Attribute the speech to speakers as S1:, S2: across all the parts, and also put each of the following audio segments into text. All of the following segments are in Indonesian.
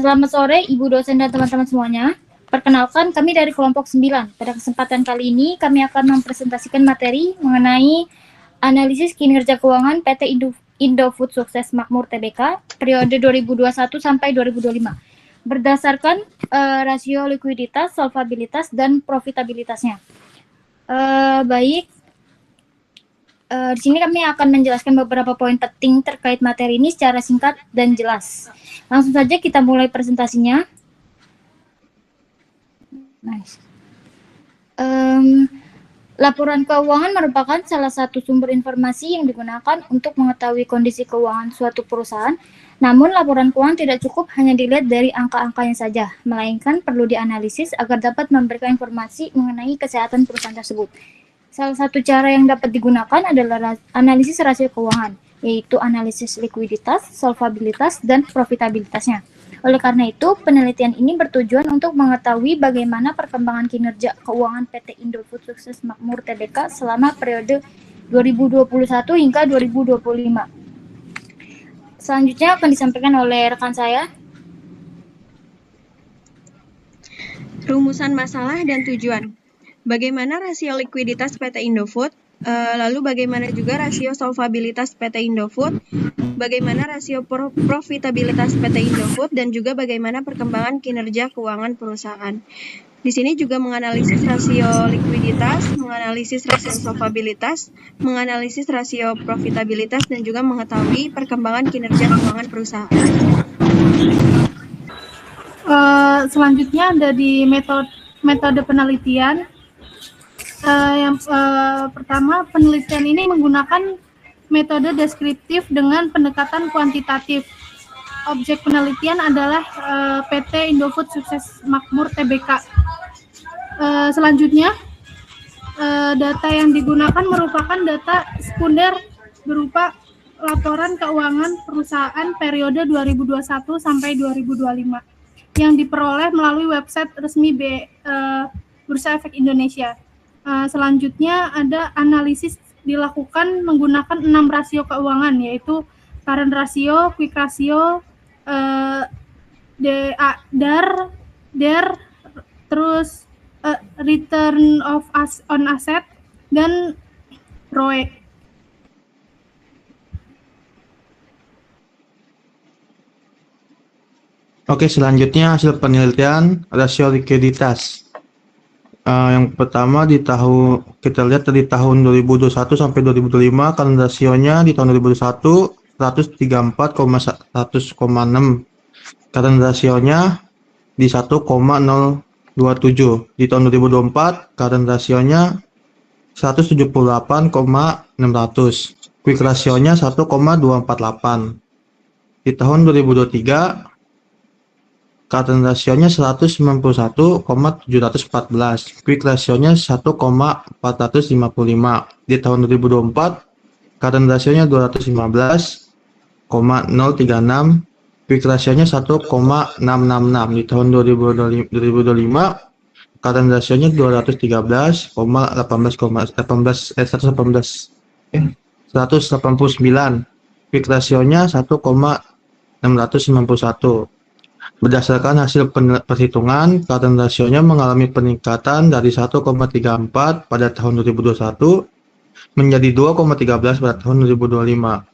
S1: Selamat sore Ibu dosen dan teman-teman semuanya. Perkenalkan, kami dari kelompok 9. Pada kesempatan kali ini, kami akan mempresentasikan materi mengenai analisis kinerja keuangan PT Indofood Sukses Makmur Tbk periode 2021 sampai 2025 berdasarkan rasio likuiditas, solvabilitas, dan profitabilitasnya. Di sini kami akan menjelaskan beberapa poin penting terkait materi ini secara singkat dan jelas. Langsung saja kita mulai presentasinya. Nice. Laporan keuangan merupakan salah satu sumber informasi yang digunakan untuk mengetahui kondisi keuangan suatu perusahaan. Namun, laporan keuangan tidak cukup hanya dilihat dari angka-angkanya saja, melainkan perlu dianalisis agar dapat memberikan informasi mengenai kesehatan perusahaan tersebut. Salah satu cara yang dapat digunakan adalah analisis rasio keuangan, yaitu analisis likuiditas, solvabilitas, dan profitabilitasnya. Oleh karena itu, penelitian ini bertujuan untuk mengetahui bagaimana perkembangan kinerja keuangan PT Indofood Sukses Makmur Tbk selama periode 2021 hingga 2025. Selanjutnya akan disampaikan oleh rekan saya.
S2: Rumusan masalah dan tujuan. Bagaimana rasio likuiditas PT Indofood? Lalu bagaimana juga rasio solvabilitas PT Indofood? Bagaimana rasio profitabilitas PT Indofood? Dan juga bagaimana perkembangan kinerja keuangan perusahaan. Di sini juga menganalisis rasio likuiditas, menganalisis rasio solvabilitas, menganalisis rasio profitabilitas, dan juga mengetahui perkembangan kinerja keuangan perusahaan.
S3: Selanjutnya ada di metode penelitian. Yang pertama, penelitian ini menggunakan metode deskriptif dengan pendekatan kuantitatif. Objek penelitian adalah PT Indofood Sukses Makmur Tbk. Selanjutnya, data yang digunakan merupakan data sekunder berupa laporan keuangan perusahaan periode 2021 sampai 2025 yang diperoleh melalui website resmi Bursa Efek Indonesia. Selanjutnya ada analisis dilakukan menggunakan 6 rasio keuangan, yaitu current ratio, quick ratio, DAR, terus return on asset, dan ROE.
S4: Oke, selanjutnya hasil penelitian rasio likuiditas. Yang pertama kita lihat dari tahun 2021 sampai 2025, current rasionya di tahun 2021 134,100,6, current rasionya di 1,027. Di tahun 2024 current rasionya 178,600, quick rasionya 1,248. Di tahun 2023 current rasionya 191,714, quick rasionya 1,455. Di tahun 2024 current rasionya 215,036, quick rasionya 1,666. Di tahun 2025 current rasionya 189, quick rasionya 1,691. Berdasarkan hasil perhitungan, current rasionya mengalami peningkatan dari 1,34 pada tahun 2021 menjadi 2,13 pada tahun 2025.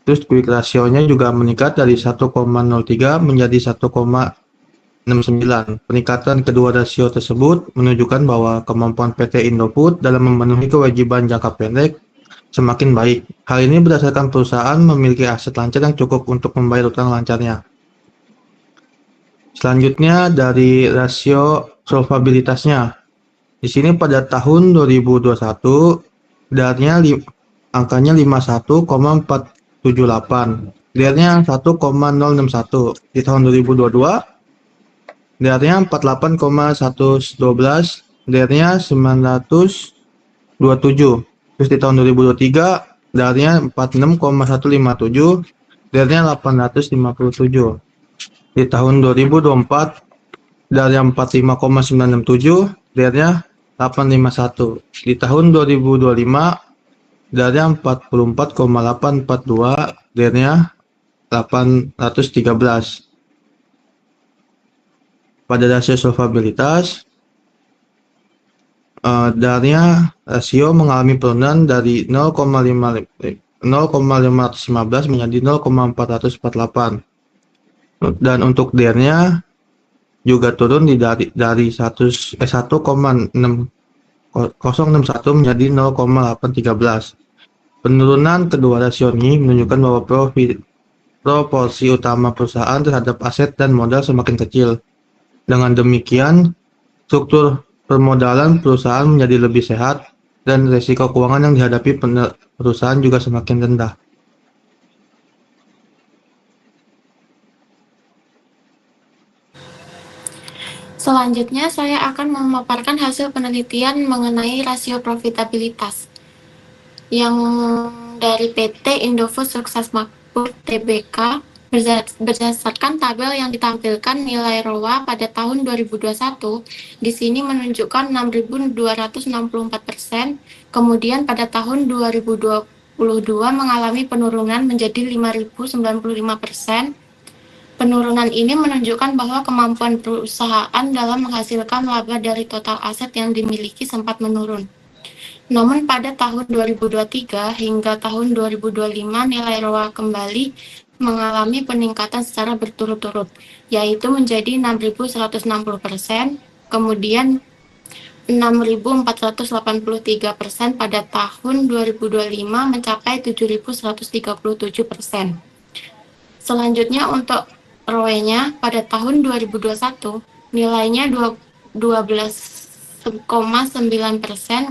S4: Terus quick rasionya juga meningkat dari 1,03 menjadi 1,69. Peningkatan kedua rasio tersebut menunjukkan bahwa kemampuan PT Indofood dalam memenuhi kewajiban jangka pendek semakin baik. Hal ini berdasarkan perusahaan memiliki aset lancar yang cukup untuk membayar utang lancarnya. Selanjutnya dari rasio solvabilitasnya. Di sini pada tahun 2021 DAR-nya angkanya 51,478, DAR-nya 1,061. Di tahun 2022 DAR-nya 48,112, DAR-nya 927. Terus di tahun 2023 DAR-nya 46,157, DAR-nya 857. Di tahun 2024 DAR-nya 45,967, DAR-nya 851. Di tahun 2025 DAR-nya 44,842, DAR-nya 813. Pada rasio solvabilitas, darnya rasio mengalami penurunan dari 0,515 menjadi 0,448. Dan untuk DER-nya juga turun dari 1,061 menjadi 0,813. Penurunan kedua rasio ini menunjukkan bahwa proporsi utama perusahaan terhadap aset dan modal semakin kecil. Dengan demikian, struktur permodalan perusahaan menjadi lebih sehat dan risiko keuangan yang dihadapi perusahaan juga semakin rendah.
S5: Selanjutnya, saya akan memaparkan hasil penelitian mengenai rasio profitabilitas yang dari PT Indofood Sukses Makmur Tbk berdasarkan tabel yang ditampilkan nilai ROA pada tahun 2021 di sini menunjukkan 6.264%, kemudian pada tahun 2022 mengalami penurunan menjadi 5.095%. Penurunan ini menunjukkan bahwa kemampuan perusahaan dalam menghasilkan laba dari total aset yang dimiliki sempat menurun. Namun pada tahun 2023 hingga tahun 2025 nilai ROA kembali mengalami peningkatan secara berturut-turut, yaitu menjadi 6.160%, kemudian 6.483% pada tahun 2025 mencapai 7.137%. Selanjutnya untuk ROE-nya pada tahun 2021 nilainya 12,9%,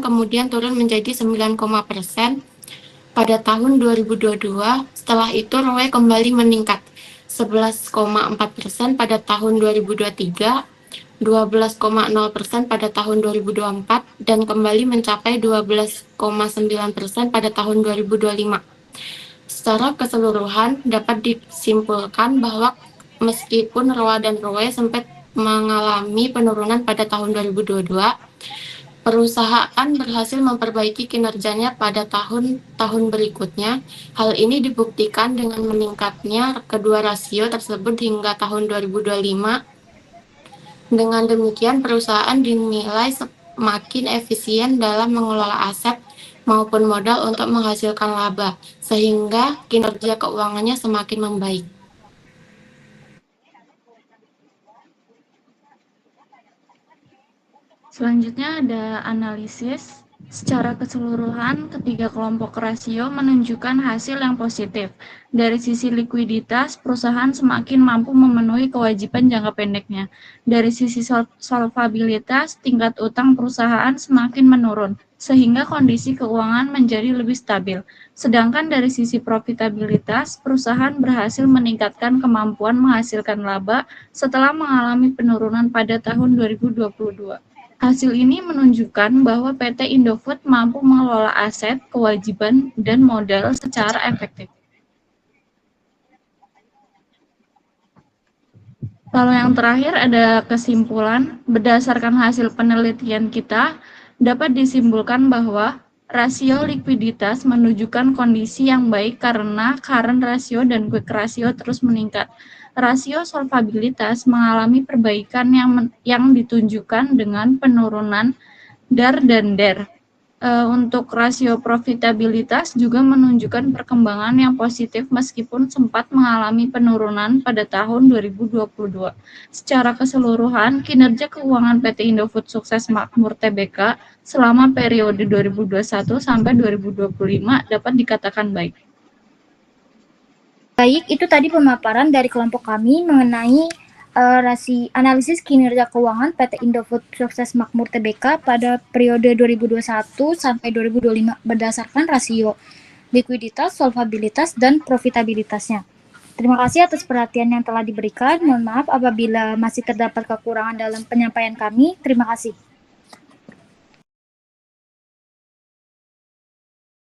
S5: kemudian turun menjadi 9% pada tahun 2022. Setelah itu ROE kembali meningkat 11,4% pada tahun 2023, 12,0% pada tahun 2024, dan kembali mencapai 12,9% pada tahun 2025. Secara keseluruhan dapat disimpulkan bahwa meskipun ROA dan ROE sempat mengalami penurunan pada tahun 2022, perusahaan berhasil memperbaiki kinerjanya pada tahun-tahun berikutnya. Hal ini dibuktikan dengan meningkatnya kedua rasio tersebut hingga tahun 2025. Dengan demikian, perusahaan dinilai semakin efisien dalam mengelola aset maupun modal untuk menghasilkan laba, sehingga kinerja keuangannya semakin membaik.
S6: Selanjutnya ada analisis. Secara keseluruhan, ketiga kelompok rasio menunjukkan hasil yang positif. Dari sisi likuiditas, perusahaan semakin mampu memenuhi kewajiban jangka pendeknya. Dari sisi solvabilitas, tingkat utang perusahaan semakin menurun, sehingga kondisi keuangan menjadi lebih stabil. Sedangkan dari sisi profitabilitas, perusahaan berhasil meningkatkan kemampuan menghasilkan laba setelah mengalami penurunan pada tahun 2022. Hasil ini menunjukkan bahwa PT Indofood mampu mengelola aset, kewajiban, dan modal secara efektif. Lalu yang terakhir ada kesimpulan. Berdasarkan hasil penelitian kita, dapat disimpulkan bahwa rasio likuiditas menunjukkan kondisi yang baik karena current ratio dan quick ratio terus meningkat. Rasio solvabilitas mengalami perbaikan yang ditunjukkan dengan penurunan DAR dan DER. Untuk rasio profitabilitas juga menunjukkan perkembangan yang positif meskipun sempat mengalami penurunan pada tahun 2022. Secara keseluruhan, kinerja keuangan PT Indofood Sukses Makmur Tbk selama periode 2021 sampai 2025 dapat dikatakan baik.
S1: Baik, itu tadi pemaparan dari kelompok kami mengenai analisis kinerja keuangan PT Indofood Sukses Makmur Tbk pada periode 2021 sampai 2025 berdasarkan rasio likuiditas, solvabilitas, dan profitabilitasnya. Terima kasih atas perhatian yang telah diberikan. Mohon maaf apabila masih terdapat kekurangan dalam penyampaian kami. Terima kasih.